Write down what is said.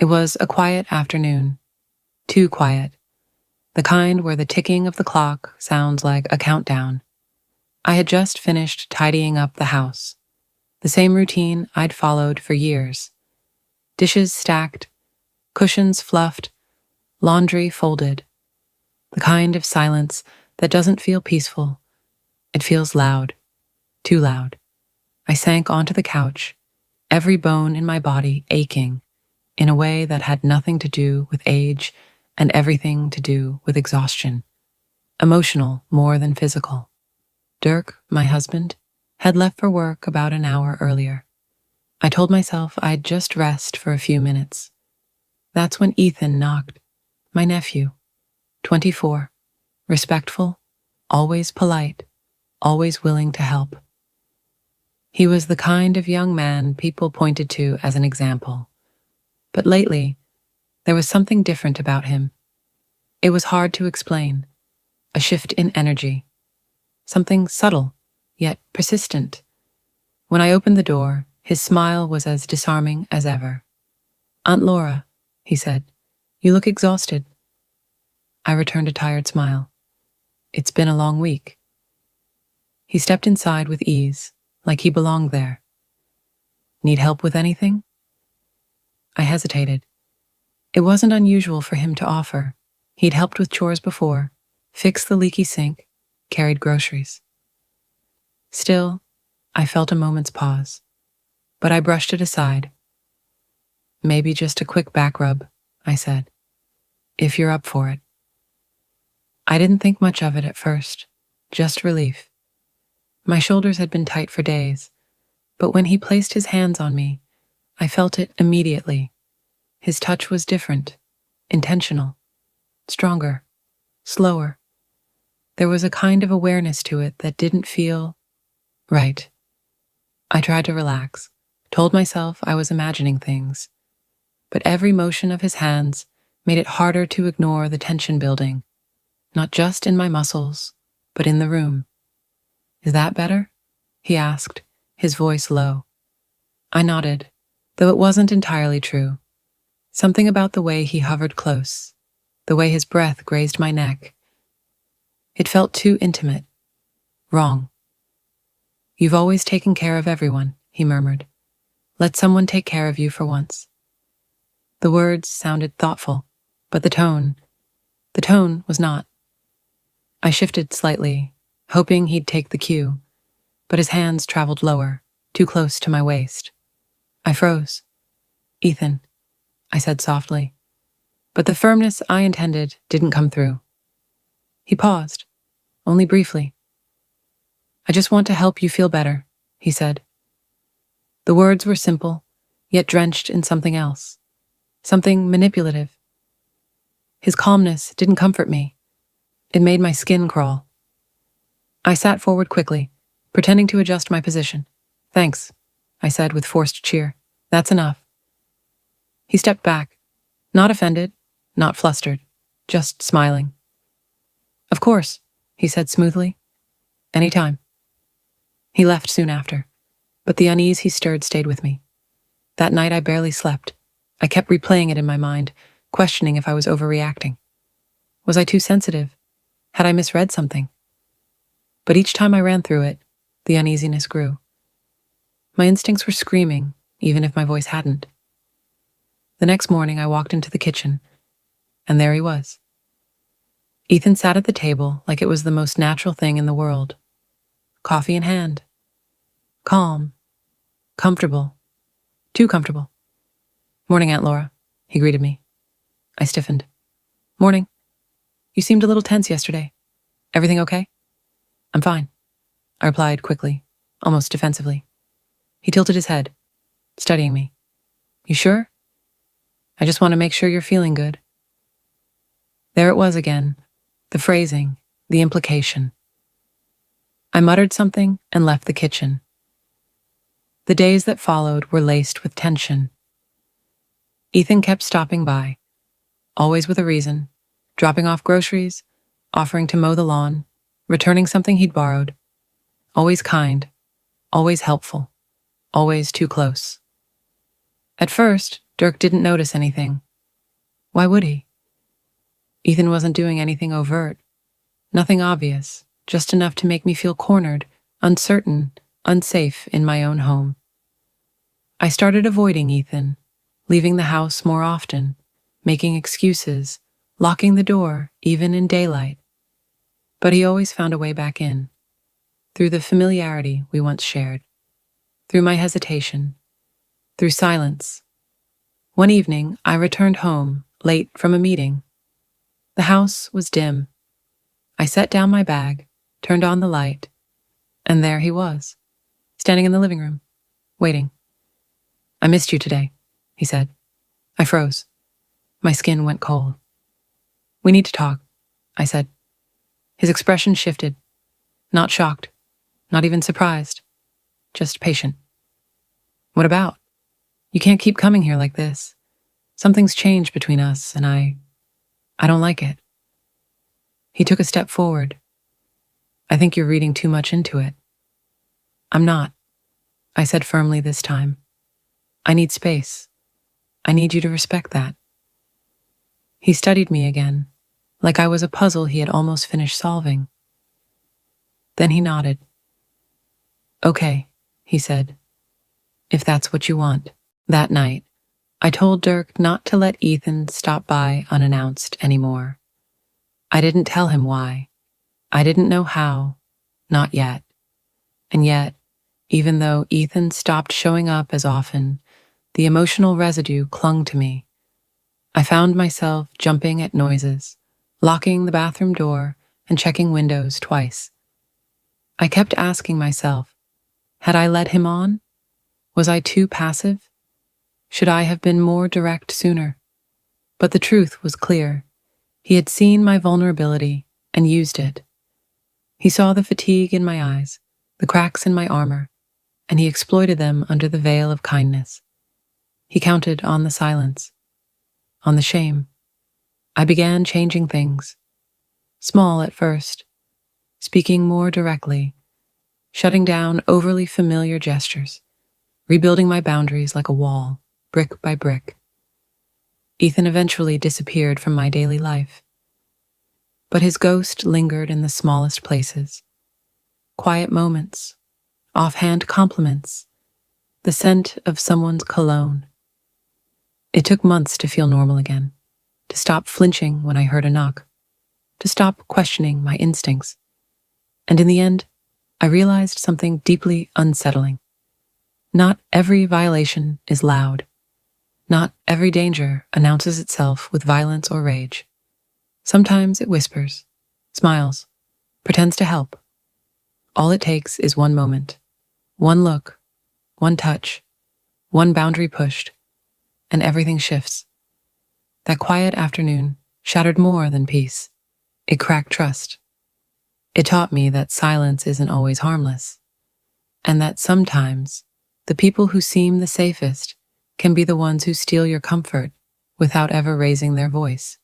It was a quiet afternoon. Too quiet. The kind where the ticking of the clock sounds like a countdown. I had just finished tidying up the house. The same routine I'd followed for years. Dishes stacked, cushions fluffed, laundry folded. The kind of silence that doesn't feel peaceful. It feels loud. Too loud. I sank onto the couch, every bone in my body aching, in a way that had nothing to do with age and everything to do with exhaustion. Emotional more than physical. Dirk, my husband, had left for work about an hour earlier. I told myself I'd just rest for a few minutes. That's when Ethan knocked. My nephew, 24, respectful, always polite, always willing to help. He was the kind of young man people pointed to as an example. But lately, there was something different about him. It was hard to explain. A shift in energy. Something subtle, yet persistent. When I opened the door, his smile was as disarming as ever. "Aunt Laura," he said, "you look exhausted." I returned a tired smile. "It's been a long week." He stepped inside with ease, like he belonged there. "Need help with anything?" I hesitated. It wasn't unusual for him to offer. He'd helped with chores before, fixed the leaky sink, carried groceries. Still, I felt a moment's pause, but I brushed it aside. "Maybe just a quick back rub," I said, "if you're up for it." I didn't think much of it at first, just relief. My shoulders had been tight for days, but when he placed his hands on me, I felt it immediately. His touch was different, intentional, stronger, slower. There was a kind of awareness to it that didn't feel right. I tried to relax, told myself I was imagining things, but every motion of his hands made it harder to ignore the tension building, not just in my muscles, but in the room. "Is that better?" he asked, his voice low. I nodded, though it wasn't entirely true. Something about the way he hovered close, the way his breath grazed my neck. It felt too intimate. Wrong. "You've always taken care of everyone," he murmured. "Let someone take care of you for once." The words sounded thoughtful, but the tone was not. I shifted slightly, hoping he'd take the cue, but his hands traveled lower, too close to my waist. I froze. "Ethan," I said softly, but the firmness I intended didn't come through. He paused, only briefly. "I just want to help you feel better," he said. The words were simple, yet drenched in something else, something manipulative. His calmness didn't comfort me. It made my skin crawl. I sat forward quickly, pretending to adjust my position. "Thanks," I said with forced cheer. "That's enough." He stepped back, not offended, not flustered, just smiling. "Of course," he said smoothly. "Anytime." He left soon after, but the unease he stirred stayed with me. That night I barely slept. I kept replaying it in my mind, questioning if I was overreacting. Was I too sensitive? Had I misread something? But each time I ran through it, the uneasiness grew. My instincts were screaming, even if my voice hadn't. The next morning I walked into the kitchen, and there he was. Ethan sat at the table like it was the most natural thing in the world. Coffee in hand. Calm. Comfortable. Too comfortable. "Morning, Aunt Laura," he greeted me. I stiffened. "Morning. You seemed a little tense yesterday. Everything okay?" "I'm fine," I replied quickly, almost defensively. He tilted his head, studying me. "You sure? I just want to make sure you're feeling good." There it was again, the phrasing, the implication. I muttered something and left the kitchen. The days that followed were laced with tension. Ethan kept stopping by, always with a reason, dropping off groceries, offering to mow the lawn, returning something he'd borrowed. Always kind, always helpful, always too close. At first, Dirk didn't notice anything. Why would he? Ethan wasn't doing anything overt. Nothing obvious, just enough to make me feel cornered, uncertain, unsafe in my own home. I started avoiding Ethan, leaving the house more often, making excuses, locking the door, even in daylight. But he always found a way back in, through the familiarity we once shared, through my hesitation, through silence. One evening, I returned home, late from a meeting. The house was dim. I set down my bag, turned on the light, and there he was, standing in the living room, waiting. "I missed you today," he said. I froze. My skin went cold. "We need to talk," I said. His expression shifted. Not shocked, not even surprised, just patient. "What about? You can't keep coming here like this. Something's changed between us, and I don't like it." He took a step forward. "I think you're reading too much into it." "I'm not," I said firmly this time. "I need space. I need you to respect that." He studied me again, like I was a puzzle he had almost finished solving. Then he nodded. "Okay," he said, "if that's what you want." That night, I told Dirk not to let Ethan stop by unannounced anymore. I didn't tell him why. I didn't know how, not yet. And yet, even though Ethan stopped showing up as often, the emotional residue clung to me. I found myself jumping at noises, locking the bathroom door, and checking windows twice. I kept asking myself, had I led him on? Was I too passive? Should I have been more direct sooner? But the truth was clear. He had seen my vulnerability and used it. He saw the fatigue in my eyes, the cracks in my armor, and he exploited them under the veil of kindness. He counted on the silence, on the shame. I began changing things. Small at first, speaking more directly, shutting down overly familiar gestures, rebuilding my boundaries like a wall, brick by brick. Ethan eventually disappeared from my daily life. But his ghost lingered in the smallest places. Quiet moments, offhand compliments, the scent of someone's cologne. It took months to feel normal again, to stop flinching when I heard a knock, to stop questioning my instincts. And in the end, I realized something deeply unsettling. Not every violation is loud. Not every danger announces itself with violence or rage. Sometimes it whispers, smiles, pretends to help. All it takes is one moment, one look, one touch, one boundary pushed, and everything shifts. That quiet afternoon shattered more than peace. It cracked trust. It taught me that silence isn't always harmless, and that sometimes the people who seem the safest can be the ones who steal your comfort without ever raising their voice.